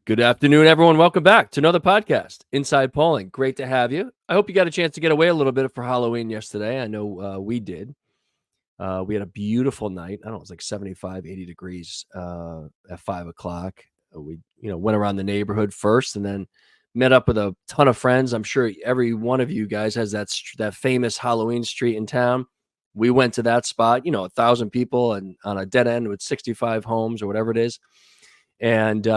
Good afternoon, everyone. Welcome back to another podcast, Inside Polling. Great to have you. I hope you got a chance to get away a little bit for Halloween yesterday. I know we did. We had a beautiful night. I don't know, it was like 75, 80 degrees at 5 o'clock. We went around the neighborhood first and then met up with a ton of friends. I'm sure every one of you guys has that famous Halloween street in town. We went to that spot, 1,000 people and on a dead end with 65 homes or whatever it is. And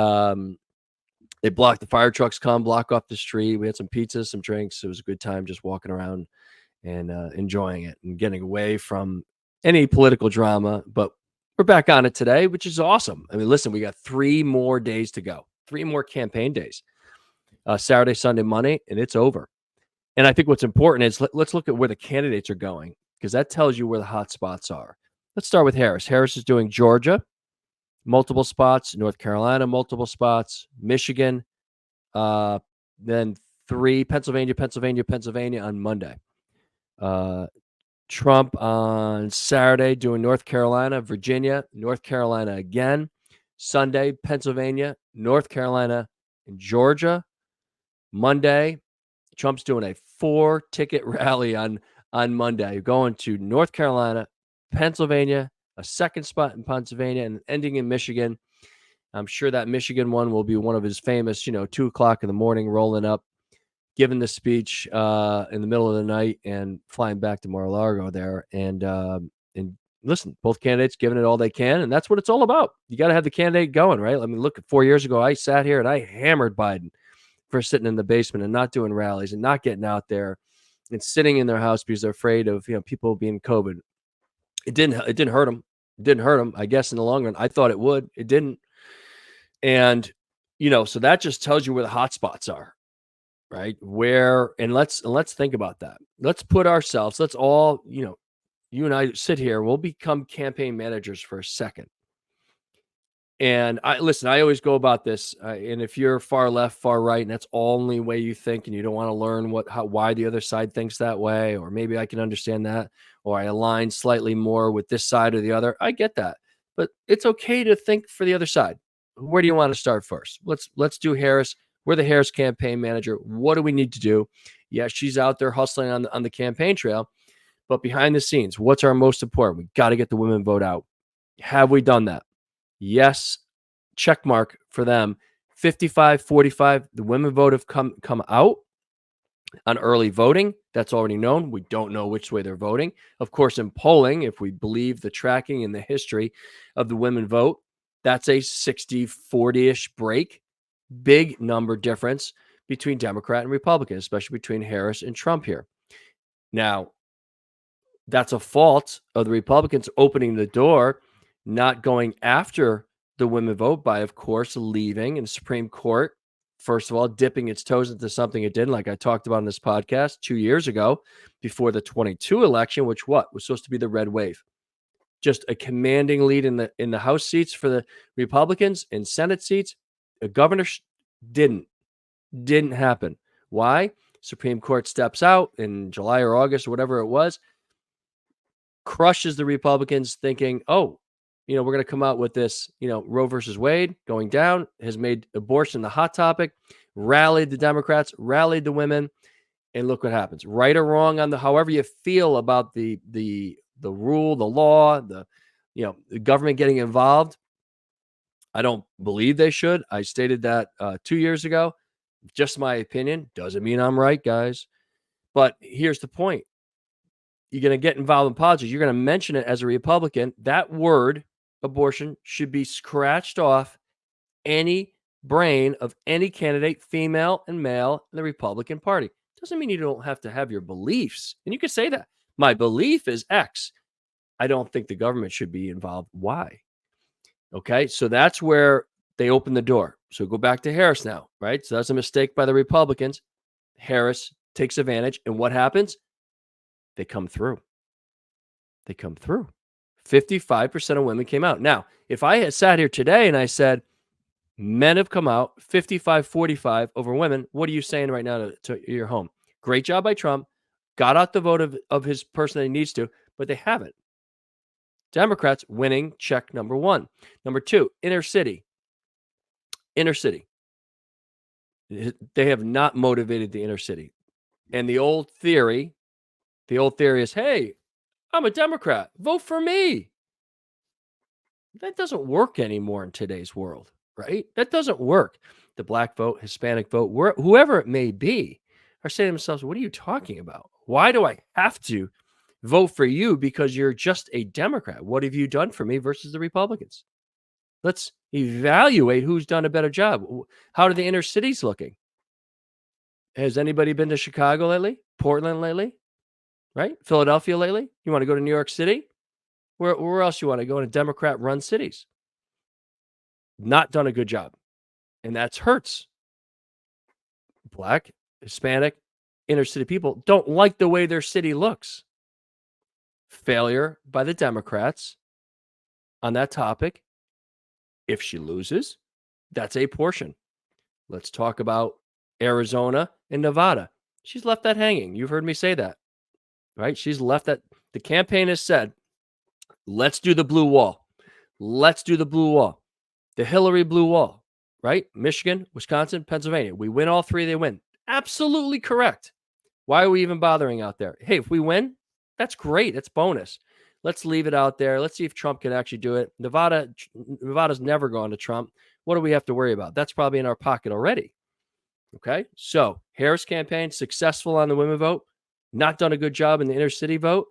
they blocked the fire trucks, block off the street. We had some pizza, some drinks. It was a good time just walking around and enjoying it and getting away from any political drama. But we're back on it today, which is awesome. I mean, listen, we got 3 more days to go, 3 more campaign days, Saturday, Sunday, Monday, and it's over. And I think what's important is let's look at where the candidates are going because that tells you where the hot spots are. Let's start with Harris. Harris is doing Georgia, multiple spots, North Carolina, multiple spots, Michigan, then 3, Pennsylvania on Monday. Trump on Saturday doing North Carolina, Virginia, North Carolina again. Sunday, Pennsylvania, North Carolina, and Georgia. Monday, Trump's doing a 4-ticket rally on Monday, going to North Carolina, Pennsylvania, a second spot in Pennsylvania, and ending in Michigan. I'm sure that Michigan one will be one of his famous, 2 o'clock in the morning, rolling up, giving the speech in the middle of the night and flying back to Mar-a-Lago there. And listen, both candidates giving it all they can, and that's what it's all about. You got to have the candidate going, right? I mean, look, 4 years ago, I sat here and I hammered Biden for sitting in the basement and not doing rallies and not getting out there and sitting in their house because they're afraid of people being COVID. It didn't hurt them. It didn't hurt them. I guess in the long run, I thought it would. It didn't. And so that just tells you where the hot spots are, right? Where and let's think about that. Let's put ourselves. Let's all you and I sit here. We'll become campaign managers for a second. And I always go about this. And if you're far left, far right, and that's the only way you think, and you don't want to learn why the other side thinks that way, or maybe I can understand that, or I align slightly more with this side or the other. I get that, but it's okay to think for the other side. Where do you want to start first? Let's do Harris. We're the Harris campaign manager. What do we need to do? Yeah, she's out there hustling on the campaign trail, but behind the scenes, what's our most important? We got to get the women vote out. Have we done that? Yes, check mark for them. 55-45, the women vote have come out on early voting. That's already known. We don't know which way they're voting. Of course, in polling, if we believe the tracking and the history of the women vote, that's a 60-40-ish break. Big number difference between Democrat and Republican, especially between Harris and Trump here. Now, that's a fault of the Republicans opening the door, not going after the women vote by, of course, leaving in the Supreme Court. First of all, dipping its toes into something it didn't, like I talked about in this podcast 2 years ago before the 22 election, which was supposed to be the red wave. Just a commanding lead in the House seats for the Republicans and Senate seats. A governor didn't happen. Why? Supreme Court steps out in July or August or whatever it was, crushes the Republicans thinking, oh, we're going to come out with this, Roe versus Wade going down, has made abortion the hot topic, rallied the Democrats, rallied the women, and look what happens. Right or wrong on however you feel about the rule, the law, the government getting involved. I don't believe they should. I stated that 2 years ago. Just my opinion. Doesn't mean I'm right, guys. But here's the point. You're going to get involved in politics. You're going to mention it as a Republican. That word, abortion, should be scratched off any brain of any candidate, female and male, in the Republican Party. Doesn't mean you don't have to have your beliefs. And you can say that. My belief is X. I don't think the government should be involved. Why? Okay, so that's where they open the door. So go back to Harris now, right? So that's a mistake by the Republicans. Harris takes advantage. And what happens? They come through. 55% of women came out. Now, if I had sat here today and I said, men have come out 55-45 over women, what are you saying right now to your home? Great job by Trump. Got out the vote of his person that he needs to, but they haven't. Democrats winning, check number one. Number two, inner city. They have not motivated the inner city. And the old theory is, hey, I'm a Democrat, vote for me. That doesn't work anymore in today's world, right? That doesn't work. The black vote, Hispanic vote, whoever it may be, are saying to themselves, what are you talking about? Why do I have to vote for you because you're just a Democrat? What have you done for me versus the Republicans? Let's evaluate who's done a better job. How are the inner cities looking? Has anybody been to Chicago lately? Portland lately? Right? Philadelphia lately? You want to go to New York City? Where else you want to go in Democrat-run cities? Not done a good job. And that hurts. Black, Hispanic, inner city people don't like the way their city looks. Failure by the Democrats on that topic. If she loses, that's a portion. Let's talk about Arizona and Nevada. She's left that hanging. You've heard me say that, right? She's left that. The campaign has said, let's do the blue wall. Let's do the blue wall. The Hillary blue wall, right? Michigan, Wisconsin, Pennsylvania. We win all three, they win. Absolutely correct. Why are we even bothering out there? Hey, if we win, that's great. That's bonus. Let's leave it out there. Let's see if Trump can actually do it. Nevada's never gone to Trump. What do we have to worry about? That's probably in our pocket already. Okay. So Harris campaign, successful on the women vote, not done a good job in the inner city vote.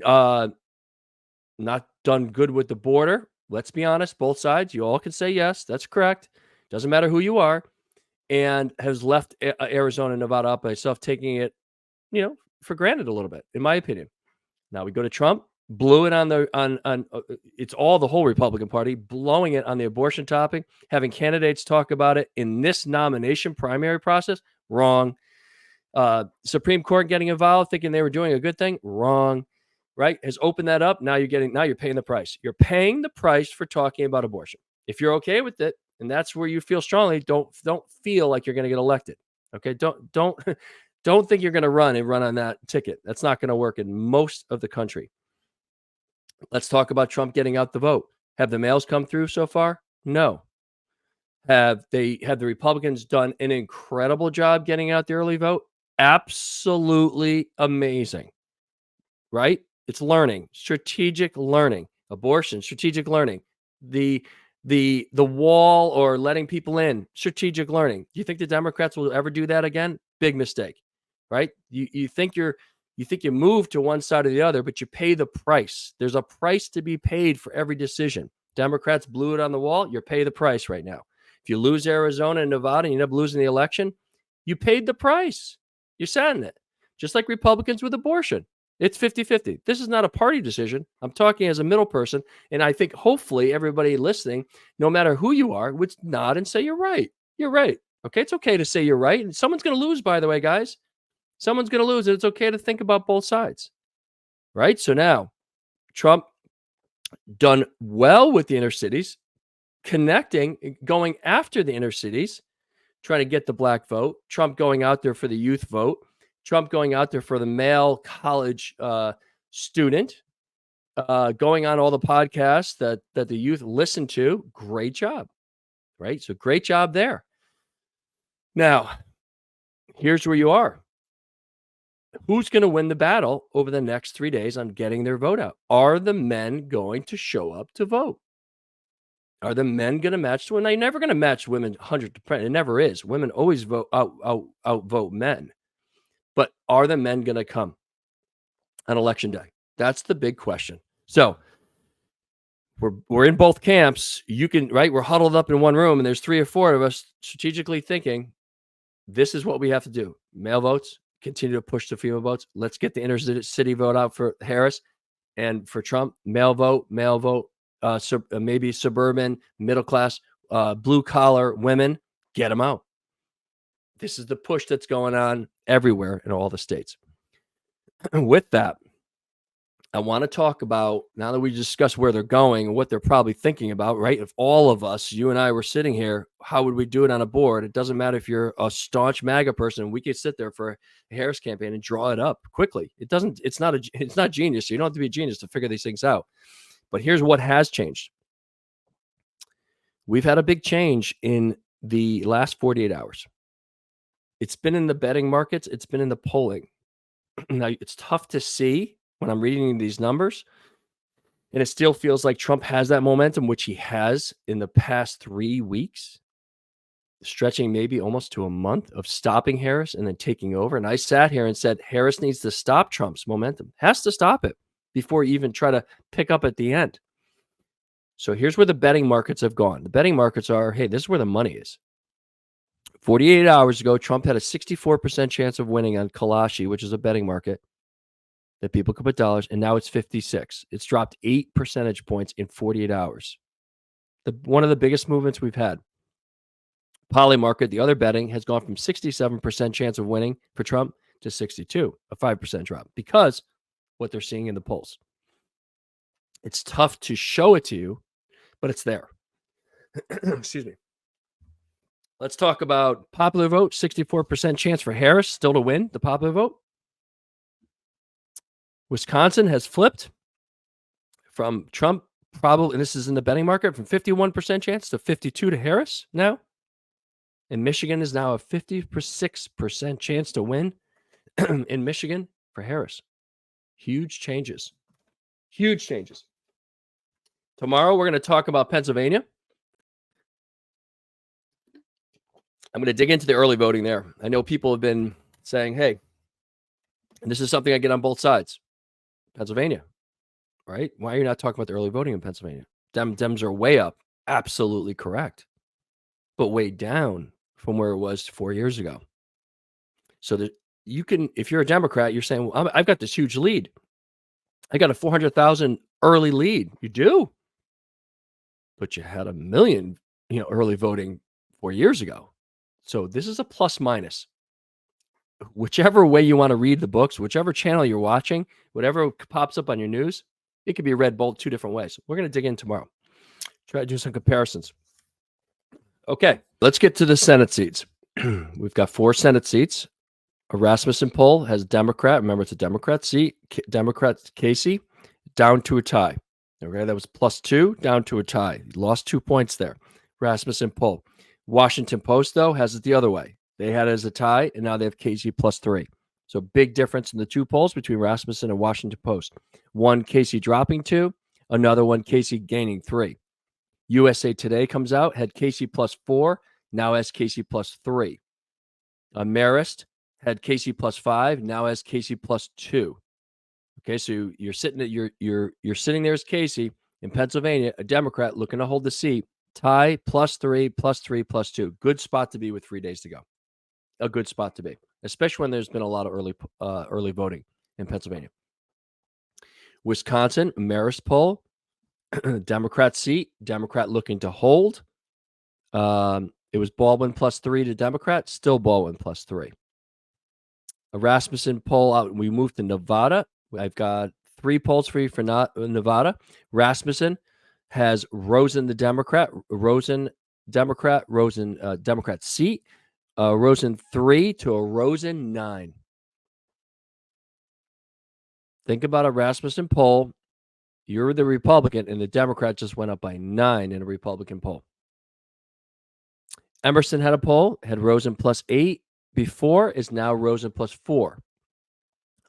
Not done good with the border. Let's be honest, both sides. You all can say yes, that's correct. Doesn't matter who you are. And has left Arizona and Nevada up by itself, taking it, for granted a little bit, in my opinion. Now we go to Trump, blew it on it's all the whole Republican Party, blowing it on the abortion topic, having candidates talk about it in this nomination primary process. Wrong. Supreme Court getting involved, thinking they were doing a good thing. Wrong. Right? Has opened that up. Now you're paying the price. You're paying the price for talking about abortion. If you're okay with it, and that's where you feel strongly, don't feel like you're going to get elected. Okay? Don't think you're going to run on that ticket. That's not going to work in most of the country. Let's talk about Trump getting out the vote. Have the mails come through so far? No. Have the Republicans done an incredible job getting out the early vote? Absolutely amazing. Right? It's learning, strategic learning, abortion, strategic learning, the wall or letting people in, strategic learning. Do you think the Democrats will ever do that again? Big mistake, right? You think you move to one side or the other, but you pay the price. There's a price to be paid for every decision. Democrats blew it on the wall. You're paying the price right now. If you lose Arizona and Nevada and you end up losing the election, you paid the price. You're saying it. Just like Republicans with abortion. It's 50-50. This is not a party decision. I'm talking as a middle person. And I think hopefully everybody listening, no matter who you are, would nod and say, you're right. You're right. Okay. It's okay to say you're right. And someone's going to lose, by the way, guys. Someone's going to lose. And it's okay to think about both sides. Right. So now Trump done well with the inner cities, connecting, going after the inner cities, trying to get the black vote. Trump going out there for the youth vote. Trump going out there for the male college student, going on all the podcasts that the youth listen to. Great job, right? So great job there. Now, here's where you are. Who's going to win the battle over the next 3 days on getting their vote out? Are the men going to show up to vote? Are the men going to match? Well, they're never going to match women 100%. It never is. Women always outvote men. But are the men going to come on election day? That's the big question. So we're in both camps. You can, right? We're huddled up in one room and there's 3 or 4 of us strategically thinking, this is what we have to do. Male votes, continue to push the female votes. Let's get the inner city vote out for Harris and for Trump. Male vote, maybe suburban, middle class, blue collar women, get them out. This is the push that's going on everywhere in all the states. With that, I want to talk about, now that we discussed where they're going and what they're probably thinking about, right? If all of us, you and I, were sitting here, how would we do it on a board? It doesn't matter if you're a staunch MAGA person. We could sit there for a Harris campaign and draw it up quickly. It's not genius. You don't have to be a genius to figure these things out. But here's what has changed. We've had a big change in the last 48 hours. It's been in the betting markets. It's been in the polling. Now, it's tough to see when I'm reading these numbers, and it still feels like Trump has that momentum, which he has in the past 3 weeks, stretching maybe almost to a month of stopping Harris and then taking over. And I sat here and said, Harris needs to stop Trump's momentum, has to stop it before you even try to pick up at the end. So here's where the betting markets have gone. The betting markets are, hey, this is where the money is. 48 hours ago, Trump had a 64% chance of winning on Kalashi, which is a betting market that people could put dollars, and now it's 56. It's dropped 8 percentage points in 48 hours. One of the biggest movements we've had. Polymarket, the other betting, has gone from 67% chance of winning for Trump to 62, a 5% drop, because what they're seeing in the polls. It's tough to show it to you, but it's there. Excuse me. Let's talk about popular vote. 64% chance for Harris still to win the popular vote. Wisconsin has flipped from Trump, probably, and this is in the betting market, from 51% chance to 52 to Harris now. And Michigan is now a 56% chance to win in Michigan for Harris. Huge changes. Huge changes. Tomorrow, we're going to talk about Pennsylvania. I'm going to dig into the early voting there. I know people have been saying, hey, and this is something I get on both sides. Pennsylvania, right? Why are you not talking about the early voting in Pennsylvania? Dems are way up. Absolutely correct. But way down from where it was 4 years ago. So that you can, if you're a Democrat, you're saying, well, I've got this huge lead. I got a 400,000 early lead. You do. But you had 1 million, early voting 4 years ago. So this is a plus minus. Whichever way you want to read the books, whichever channel you're watching, whatever pops up on your news, it could be read both 2 different ways. We're going to dig in tomorrow. Try to do some comparisons. Okay, let's get to the Senate seats. We've got 4 Senate seats. A Rasmussen poll has Democrat. Remember, it's a Democrat seat. Democrat Casey down to a tie. Okay, that was +2 down to a tie. He lost 2 points there. Rasmussen poll. Washington Post, though, has it the other way. They had it as a tie, and now they have Casey +3. So big difference in the 2 polls between Rasmussen and Washington Post. One, Casey dropping 2. Another one, Casey gaining 3. USA Today comes out, had Casey +4, now has Casey +3. Marist had Casey +5, now has Casey +2. Okay, so you're sitting at you're sitting there as Casey in Pennsylvania, a Democrat looking to hold the seat. Tie +3, +3, +2. Good spot to be with 3 days to go. A good spot to be, especially when there's been a lot of early voting in Pennsylvania. Wisconsin, Marist poll, Democrat seat, Democrat looking to hold. It was Baldwin +3 to Democrat, still Baldwin +3. A Rasmussen poll out. We moved to Nevada. I've got 3 polls for you for Nevada. Rasmussen has Rosen the Democrat, Rosen Democrat, Rosen Democrat seat, Rosen 3 to a Rosen 9. Think about a Rasmussen poll. You're the Republican, and the Democrat just went up by 9 in a Republican poll. Emerson had a poll, had Rosen +8 before, is now Rosen +4.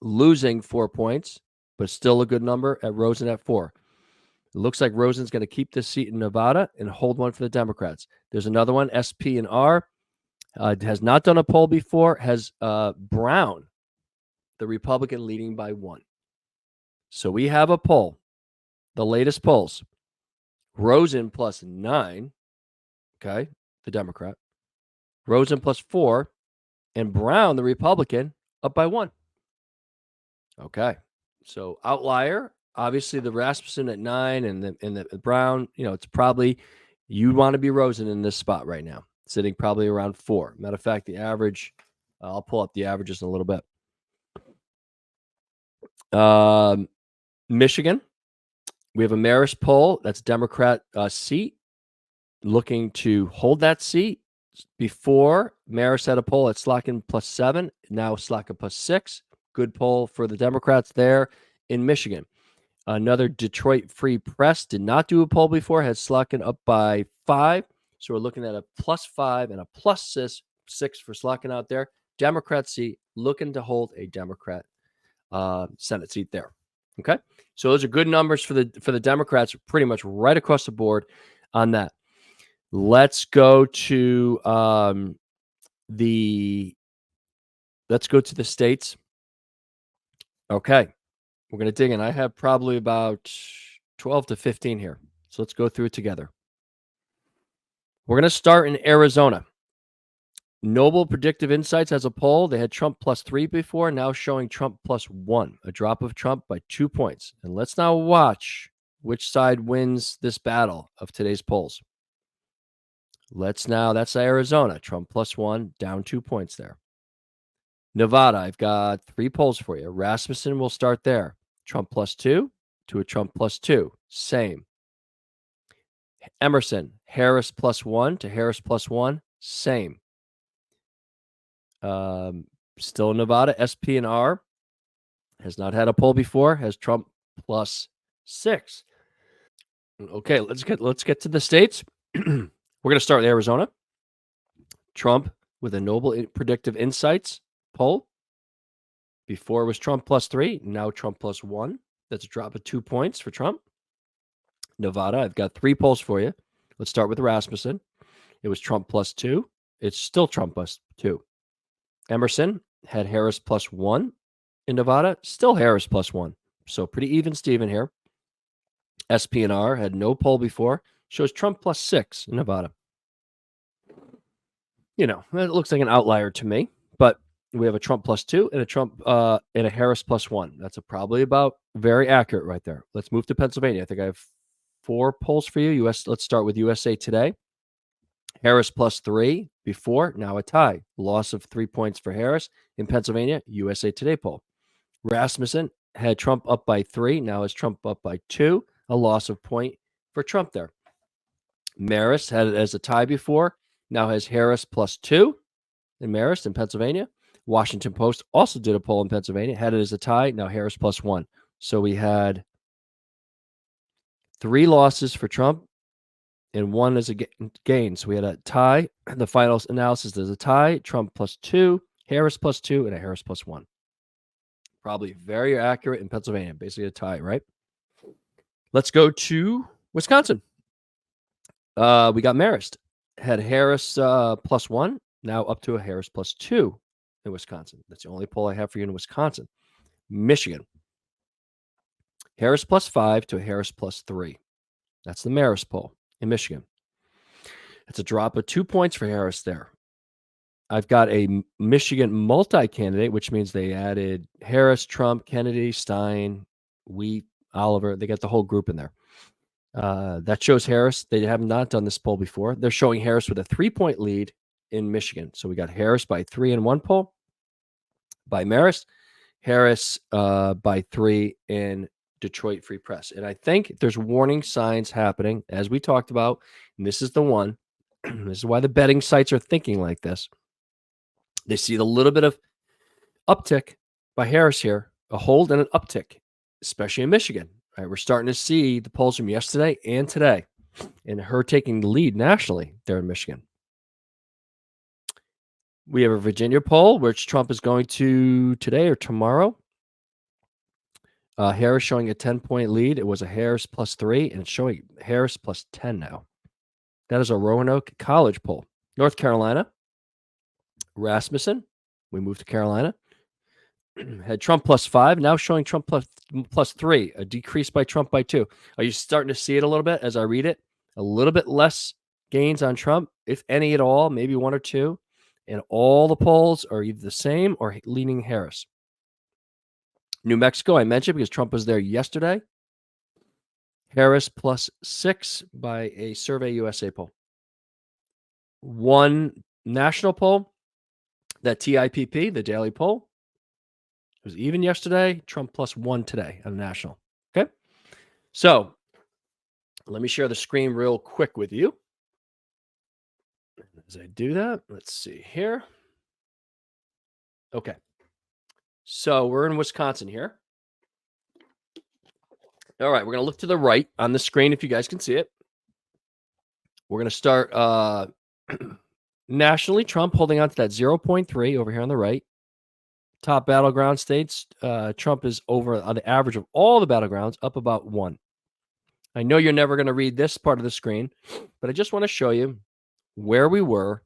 Losing 4 points, but still a good number at Rosen at 4. It looks like Rosen's going to keep this seat in Nevada and hold one for the Democrats. There's another one, SP and R. Has not done a poll before, has Brown, the Republican, leading by 1. So we have a poll. The latest polls. Rosen +9, okay, the Democrat. Rosen +4, and Brown, the Republican, up by 1. Okay, so outlier, obviously the Rasmussen at 9 and the Brown, it's probably, you'd want to be Rosen in this spot right now, sitting probably around 4. Matter of fact, the average, I'll pull up the averages in a little bit. Michigan, we have a Marist poll. That's Democrat seat, looking to hold that seat. Before, Marist had a poll at Slotkin +7. Now Slotkin +6. Good poll for the Democrats there in Michigan. Another Detroit Free Press did not do a poll before, had Slotkin up by 5. So we're looking at a +5 and a +6 for Slotkin out there. Democrat seat, looking to hold a Democrat Senate seat there. Okay, so those are good numbers for the Democrats, pretty much right across the board on that. Let's go to the states. Okay, we're going to dig in. I have probably about 12 to 15 here. So let's go through it together. We're going to start in Arizona. Noble Predictive Insights has a poll. They had Trump +3 before, now showing Trump +1, a drop of Trump by 2 points. And let's now watch which side wins this battle of today's polls. That's Arizona. Trump +1, down 2 points there. Nevada, I've got 3 polls for you. Rasmussen will start there. Trump +2 to a Trump +2, same. Emerson, Harris +1 to Harris +1, same. Still in Nevada, SP&R has not had a poll before, has Trump +6. Okay, let's get to the states. We're going to start with Arizona. Trump with a Noble Predictive Insights poll. Before it was Trump +3, now Trump +1. That's a drop of 2 points for Trump. Nevada, I've got 3 polls for you. Let's start with Rasmussen. It was Trump +2. It's still Trump +2. Emerson had Harris +1 in Nevada, still Harris +1. So pretty even Steven here. SP&R had no poll before, shows Trump +6 in Nevada. You know, it looks like an outlier to me, but we have a Trump +2 and a Trump and a Harris +1. That's probably about very accurate right there. Let's move to Pennsylvania. I think I have 4 polls for you. Let's start with USA Today. Harris +3 before, now a tie. Loss of 3 points for Harris. In Pennsylvania, USA Today poll. Rasmussen had Trump up by 3, now is Trump up by 2, a loss of point for Trump there. Marist had it as a tie before, now has Harris +2 in Marist in Pennsylvania. Washington Post also did a poll in Pennsylvania, had it as a tie, now Harris +1. So we had 3 losses for Trump and 1 as a gain. So we had a tie. The final analysis is a tie, Trump +2, Harris +2, and a Harris +1. Probably very accurate in Pennsylvania, basically a tie, right? Let's go to Wisconsin. We got Marist. Had Harris +1, now up to a Harris +2 in Wisconsin. That's the only poll I have for you in Wisconsin. Michigan. Harris +5 to a Harris +3. That's the Marist poll in Michigan. It's a drop of 2 points for Harris there. I've got a Michigan multi-candidate, which means they added Harris, Trump, Kennedy, Stein, Wheat, Oliver. They got the whole group in there. That shows Harris. They have not done this poll before. They're showing Harris with a 3-point lead in Michigan. So we got Harris by 3 in one poll by Marist, Harris by 3 in Detroit Free Press. And I think there's warning signs happening, as we talked about. And this is the one. This is why the betting sites are thinking like this. They see the little bit of uptick by Harris here, a hold and an uptick, especially in Michigan. Right, we're starting to see the polls from yesterday and today, and her taking the lead nationally there in Michigan. We have a Virginia poll, which Trump is going to today or tomorrow. Harris showing a 10-point lead. It was a Harris +3, and it's showing Harris +10 now. That is a Roanoke College poll. North Carolina, Rasmussen. We moved to Carolina. Had Trump +5, now showing Trump +3, a decrease by Trump by 2. Are you starting to see it a little bit as I read it? A little bit less gains on Trump, if any at all, maybe 1 or 2. And all the polls are either the same or leaning Harris. New Mexico, I mentioned because Trump was there yesterday. Harris +6 by a Survey USA poll. One national poll, that TIPP, the daily poll, it was even yesterday. Trump +1 today on national. Okay. So let me share the screen real quick with you. As I do that, let's see here. Okay. So we're in Wisconsin here. All right. We're going to look to the right on the screen if you guys can see it. We're going to start nationally. Trump holding on to that 0.3 over here on the right. Top battleground states, Trump is over on the average of all the battlegrounds, up about 1. I know you're never going to read this part of the screen, but I just want to show you where we were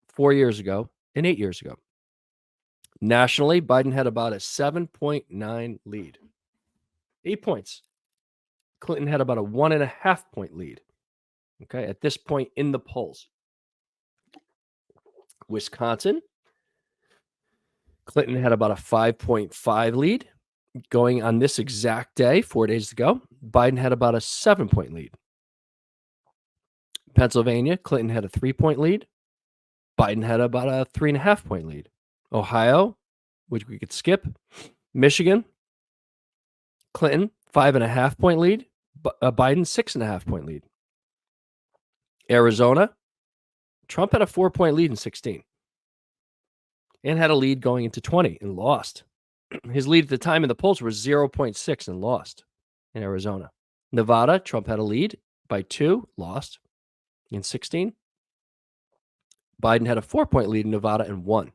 4 years ago and 8 years ago. Nationally, Biden had about a 7.9 lead. 8 points. Clinton had about a 1.5 point lead. Okay, at this point in the polls. Wisconsin, Clinton had about a 5.5 lead. Going on this exact day, 4 days ago, Biden had about a 7-point lead. Pennsylvania, Clinton had a 3-point lead. Biden had about a 3.5-point lead. Ohio, which we could skip. Michigan, Clinton, 5.5-point lead. Biden, 6.5-point lead. Arizona, Trump had a 4-point lead in 16 and had a lead going into 20 and lost. His lead at the time in the polls was 0.6 and lost in Arizona. Nevada, Trump had a lead by 2, lost in 16. Biden had a 4-point lead in Nevada and won.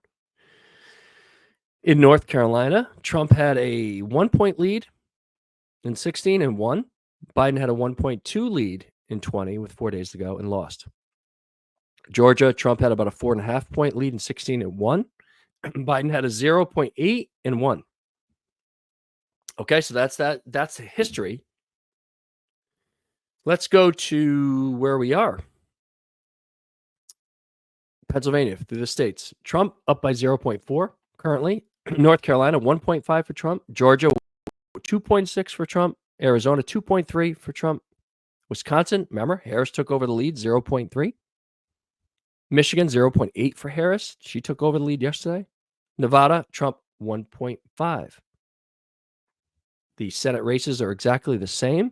In North Carolina, Trump had a 1-point lead in 16 and won. Biden had a 1.2 lead in 20 with 4 days to go and lost. Georgia, Trump had about a 4.5-point lead in 16 and won. Biden had a 0.8 and won. Okay, so that's that. That's history. Let's go to where we are. Pennsylvania, through the states. Trump up by 0.4 currently. North Carolina, 1.5 for Trump. Georgia, 2.6 for Trump. Arizona, 2.3 for Trump. Wisconsin, remember, Harris took over the lead, 0.3. Michigan, 0.8 for Harris. She took over the lead yesterday. Nevada, Trump, 1.5. The Senate races are exactly the same.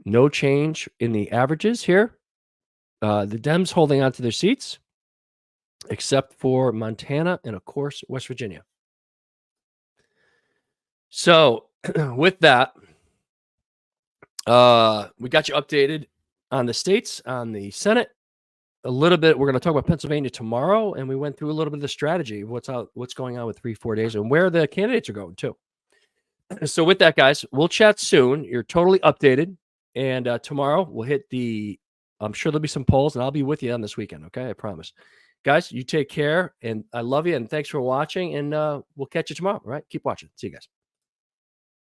No change in the averages here. The Dems holding on to their seats, except for Montana and, of course, West Virginia. So with that, we got you updated on the states, on the Senate. A little bit, we're going to talk about Pennsylvania tomorrow, and we went through a little bit of the strategy of what's going on with 3-4 days and where the candidates are going too. So with that, guys, we'll chat soon. You're totally updated, and tomorrow we'll hit I'm sure there'll be some polls, and I'll be with you on this weekend. Okay, I promise. Guys, you take care, and I love you, and thanks for watching, and we'll catch you tomorrow. All right, keep watching. See you guys.